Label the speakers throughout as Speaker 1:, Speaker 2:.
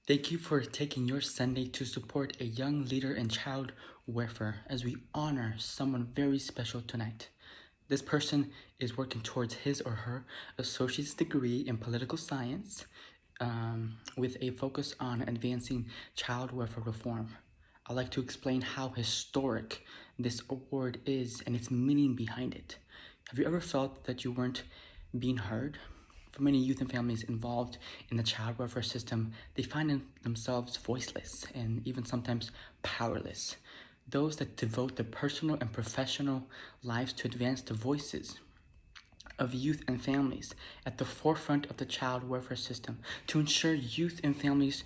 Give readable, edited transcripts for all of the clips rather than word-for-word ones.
Speaker 1: Thank you for taking your Sunday to support a young leader in child welfare as we honor someone very special tonight. This person is working towards his or her associate's degree in political science with a focus on advancing child welfare reform. I'd like to explain how historic this award is and its meaning behind it. Have you ever felt that you weren't being heard? For many youth and families involved in the child welfare system, they find themselves voiceless and even sometimes powerless. Those that devote their personal and professional lives to advance the voices of youth and families at the forefront of the child welfare system, to ensure youth and families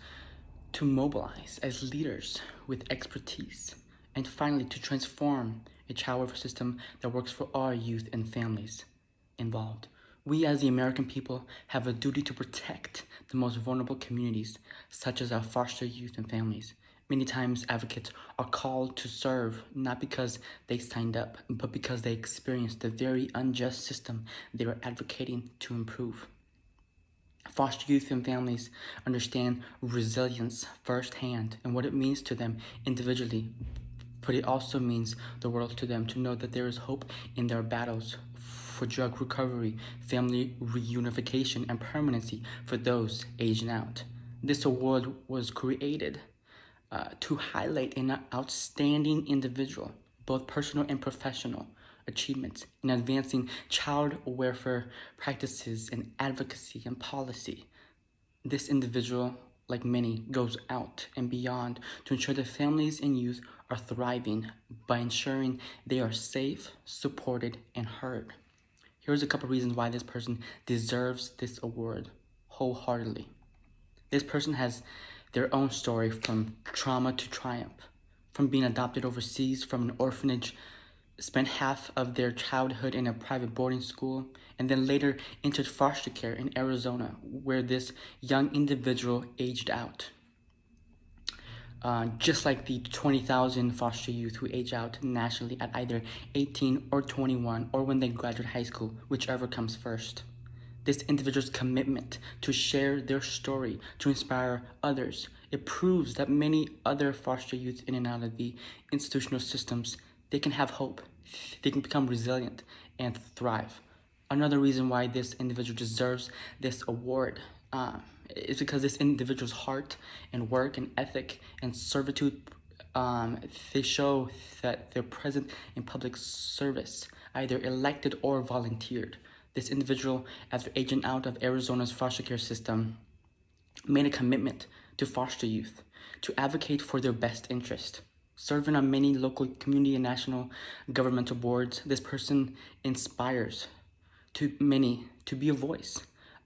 Speaker 1: to mobilize as leaders with expertise, and finally to transform a child welfare system that works for all youth and families involved. We as the American people have a duty to protect the most vulnerable communities, such as our foster youth and families. Many times advocates are called to serve not because they signed up, but because they experienced the very unjust system they are advocating to improve. Foster youth and families understand resilience firsthand and what it means to them individually, but it also means the world to them to know that there is hope in their battles for drug recovery, family reunification, and permanency for those aging out. This award was created to highlight an outstanding individual, both personal and professional achievements in advancing child welfare practices and advocacy and policy. This individual, like many, goes out and beyond to ensure that families and youth are thriving by ensuring they are safe, supported, and heard. Here's a couple reasons why this person deserves this award wholeheartedly. This person has their own story from trauma to triumph, from being adopted overseas from an orphanage, spent half of their childhood in a private boarding school, and then later entered foster care in Arizona, where this young individual aged out. Just like the 20,000 foster youth who age out nationally at either 18 or 21, or when they graduate high school, whichever comes first. This individual's commitment to share their story, to inspire others, it proves that many other foster youth in and out of the institutional systems, they can have hope, they can become resilient and thrive. Another reason why this individual deserves this award is because this individual's heart and work and ethic and servitude, they show that they're present in public service, either elected or volunteered. This individual, after aging out of Arizona's foster care system, made a commitment to foster youth, to advocate for their best interest. Serving on many local, community, and national governmental boards, this person inspires many to be a voice,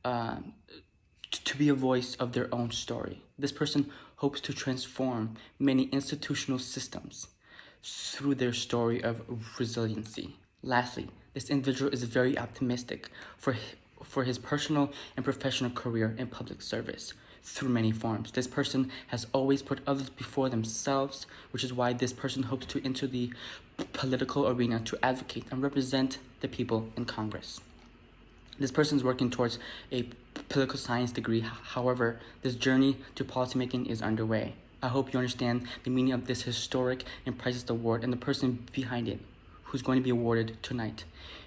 Speaker 1: to be a voice of their own story. This person hopes to transform many institutional systems through their story of resiliency. Lastly, this individual is very optimistic for his personal and professional career in public service through many forms. This person has always put others before themselves, which is why this person hopes to enter the political arena to advocate and represent the people in Congress. This person is working towards a political science degree. However, this journey to policymaking is underway. I hope you understand the meaning of this historic and priceless award and the person behind it, who's going to be awarded tonight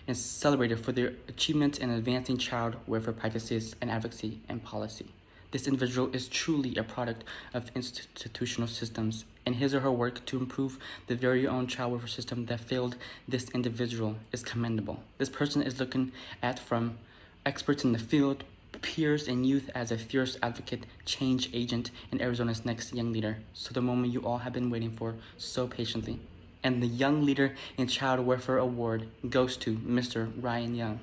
Speaker 1: and celebrated for their achievements in advancing child welfare practices and advocacy and policy. This individual is truly a product of institutional systems, and his or her work to improve the very own child welfare system that failed this individual is commendable. This person is looking at from experts in the field, peers, and youth as a fierce advocate, change agent, and Arizona's next young leader. So the moment you all have been waiting for so patiently. And the Young Leader in Child Welfare Award goes to Mr. Ryan Young.